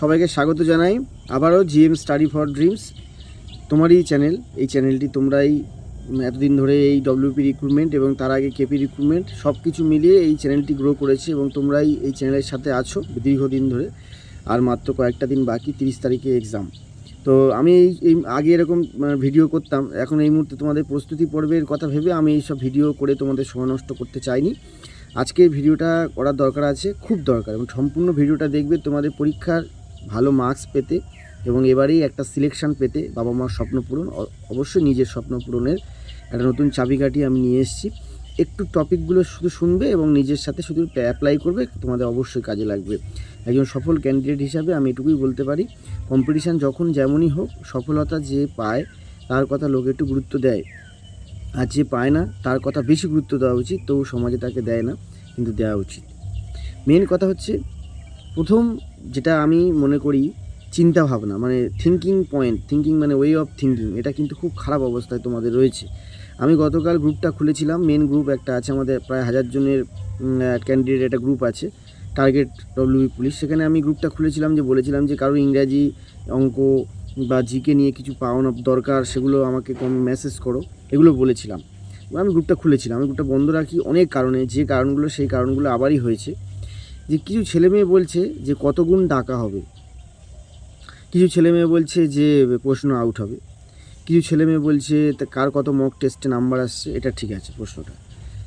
সবাইকে স্বাগত জানাই আবারও জিএম স্টাডি ফর ড্রিমস, তোমারই চ্যানেল। এই চ্যানেলটি তোমরাই এতদিন ধরে এই ডব্লিউপি রিক্রুটমেন্ট এবং তার আগে কেপি রিক্রুটমেন্ট সব কিছু মিলিয়ে এই চ্যানেলটি গ্রো করেছে এবং তোমরাই এই চ্যানেলের সাথে আছো দীর্ঘদিন ধরে। আর মাত্র কয়েকটা দিন বাকি, 30 তারিখে এক্সাম। তো আমি এই আগে এরকম ভিডিও করতাম, এখন এই মুহূর্তে তোমাদের প্রস্তুতি পর্বের কথা ভেবে আমি এই সব ভিডিও করে তোমাদের সময় নষ্ট করতে চাইনি। আজকে ভিডিওটা করার দরকার আছে, খুব দরকার, এবং সম্পূর্ণ ভিডিওটা দেখবে তোমাদের পরীক্ষার ভালো মার্কস পেতে এবং এবারেই একটা সিলেকশান পেতে, বাবা মার স্বপ্ন পূরণ, অবশ্যই নিজের স্বপ্ন পূরণের একটা নতুন চাবিকাঠি আমি নিয়ে এসেছি। একটু টপিকগুলো শুধু শুনবে এবং নিজের সাথে শুধু অ্যাপ্লাই করবে, তোমাদের অবশ্যই কাজে লাগবে। একজন সফল ক্যান্ডিডেট হিসাবে আমি এটুকুই বলতে পারি, কম্পিটিশান যখন যেমনই হোক, সফলতা যে পায় তার কথা লোক একটু গুরুত্ব দেয়, আর যে পায় না তার কথা বেশি গুরুত্ব দেওয়া উচিত। তবু সমাজে তাকে দেয় না, কিন্তু দেওয়া উচিত। মেন কথা হচ্ছে, প্রথম যেটা আমি মনে করি, চিন্তা ভাবনা, মানে থিঙ্কিং মানে ওয়ে অফ থিঙ্কিং, এটা কিন্তু খুব খারাপ অবস্থায় তোমাদের রয়েছে। আমি গতকাল গ্রুপটা খুলেছিলাম, মেন গ্রুপ একটা আছে আমাদের, প্রায় 1000 জনের ক্যান্ডিডেট একটা গ্রুপ আছে, টার্গেট ডব্লিউবি পুলিশ। সেখানে আমি গ্রুপটা খুলেছিলাম, যে বলেছিলাম যে কারো ইংরাজি, অঙ্ক বা জিকে নিয়ে কিছু পাওয়ানো দরকার, সেগুলো আমাকে মেসেজ করো, এগুলো বলেছিলাম। আমি গ্রুপটা খুলেছিলাম, আমি গ্রুপটা বন্ধ রাখি অনেক কারণে, যে কারণগুলো সেই কারণগুলো আবারই হয়েছে। যে কিছু ছেলেমেয়ে বলছে যে কত গুণ ডাকা হবে, কিছু ছেলেমেয়ে বলছে যে প্রশ্ন আউট হবে, কিছু ছেলেমেয়ে বলছে কার কত মক টেস্টে নাম্বার আসছে, এটা ঠিক আছে প্রশ্নটা।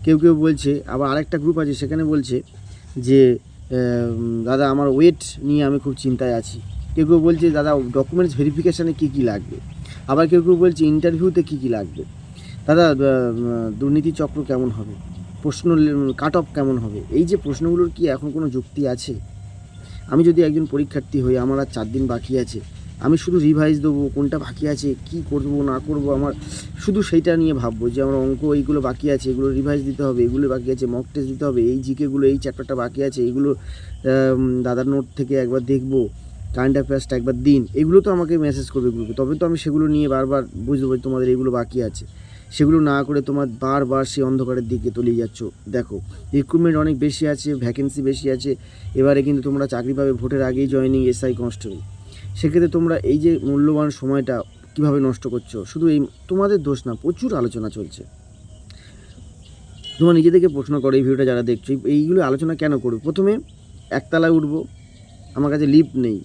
কেউ কেউ বলছে, আবার আরেকটা গ্রুপ আছে সেখানে বলছে যে দাদা আমার ওয়েট নিয়ে আমি খুব চিন্তায় আছি। কেউ কেউ বলছে দাদা ডকুমেন্টস ভেরিফিকেশানে কী কী লাগবে, আবার কেউ কেউ বলছে ইন্টারভিউতে কী কী লাগবে, দাদা দুর্নীতি চক্র কেমন হবে, প্রশ্ন কাট অফ কেমন হবে। এই যে প্রশ্নগুলোর কি এখন কোনো যুক্তি আছে? আমি যদি একজন পরীক্ষার্থী হই, আমার আর 4 দিন বাকি আছে, আমি শুধু রিভাইজ দেবো, কোনটা বাকি আছে, কি করব না করব, আমার শুধু সেইটা নিয়ে ভাববো যে আমার অঙ্ক এইগুলো বাকি আছে, এগুলো রিভাইজ দিতে হবে, এগুলো বাকি আছে, মক টেস্ট দিতে হবে, এই জিকেগুলো, এই চ্যাপ্টারটা বাকি আছে, এগুলো দাদার নোট থেকে একবার দেখবো, কারেন্ট অ্যাফেয়ার্সটা একবার দিন, এগুলো তো আমাকে মেসেজ করবে গ্রুপে, তবে তো আমি সেগুলো নিয়ে বারবার বুঝতে পারি তোমাদের এগুলো বাকি আছে। সেগুলো না করে তোমার বারবার সেই অন্ধকারের দিকে তলিয়ে যাচ্ছ। দেখো, রিক্রুটমেন্ট অনেক বেশি আছে, ভ্যাকেন্সি বেশি আছে, এবারে কিন্তু তোমরা চাকরি পাবে ভোটের আগেই, জয়েনিং এসআই কনস্টেবল। সেক্ষেত্রে তোমরা এই যে মূল্যবান সময়টা কীভাবে নষ্ট করছো, শুধু এই তোমাদের দোষ না, প্রচুর আলোচনা চলছে। তোমরা নিজে থেকে প্রশ্ন করো, এই ভিডিওটা যারা দেখছো, এইগুলো আলোচনা কেন করবে? প্রথমে একতলায় উঠবো, আমার কাছে লিফট নেই,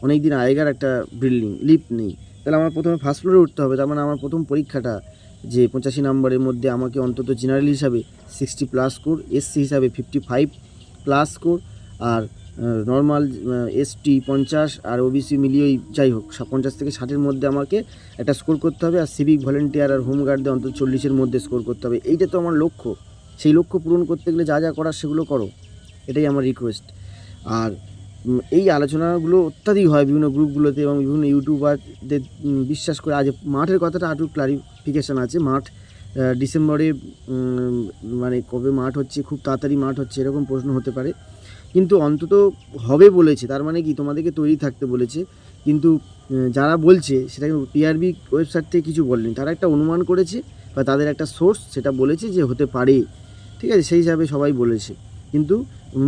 অনেক দিন আগেকার একটা বিল্ডিং, লিফট নেই, তাহলে আমার প্রথমে ফার্স্ট ফ্লোরে উঠতে হবে। তার মানে আমার প্রথম পরীক্ষাটা যে 85 নম্বরের মধ্যে আমাকে অন্তত জেনারেল হিসাবে 60+ স্কোর, এসসি হিসাবে 55+ স্কোর, আর নর্মাল এসটি 50, আর ওবিসি মিলিয়েই যাই হোক 50 থেকে 60-এর মধ্যে আমাকে একটা স্কোর করতে হবে, আর সিভিক ভলেন্টিয়ার আর হোমগার্ডদের অন্তত 40-এর মধ্যে স্কোর করতে হবে। এইটা তো আমার লক্ষ্য। সেই লক্ষ্য পূরণ করতে গেলে যা যা করার সেগুলো করো, এটাই আমার রিকোয়েস্ট। আর এই আলোচনাগুলো অত্যাধিক হয় বিভিন্ন গ্রুপগুলোতে এবং বিভিন্ন ইউটিউবারদের বিশ্বাস করে। আজ মাঠের কথাটা একটু ক্লারিফিকেশান আছে। মাঠ ডিসেম্বরে, মানে কবে মাঠ হচ্ছে, খুব তাড়াতাড়ি মাঠ হচ্ছে এরকম প্রশ্ন হতে পারে, কিন্তু অন্তত হবে বলেছে, তার মানে কি তোমাদেরকে তৈরি থাকতে বলেছে। কিন্তু যারা বলছে সেটা টিআরবি ওয়েবসাইট থেকে কিছু বলেনি, তারা একটা অনুমান করেছে বা তাদের একটা সোর্স সেটা বলেছে যে হতে পারে, ঠিক আছে, সেই হিসাবে সবাই বলেছে। কিন্তু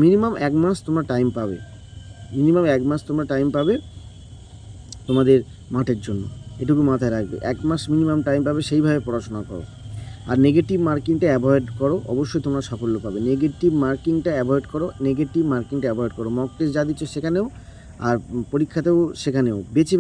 মিনিমাম 1 মাস তোমরা টাইম পাবে, তোমাদের মাঠের জন্য, এটুকু মাথায় রাখবে। 1 মাস মিনিমাম টাইম পাবে, সেইভাবে পড়াশোনা করো। আর নেগেটিভ মার্কিংটা অ্যাভয়েড করো, অবশ্যই তোমরা সাফল্য পাবে। নেগেটিভ মার্কিংটা অ্যাভয়েড করো, মক টেস্ট যা দিচ্ছ সেখানেও, আর পরীক্ষাতেও সেখানেও বেছে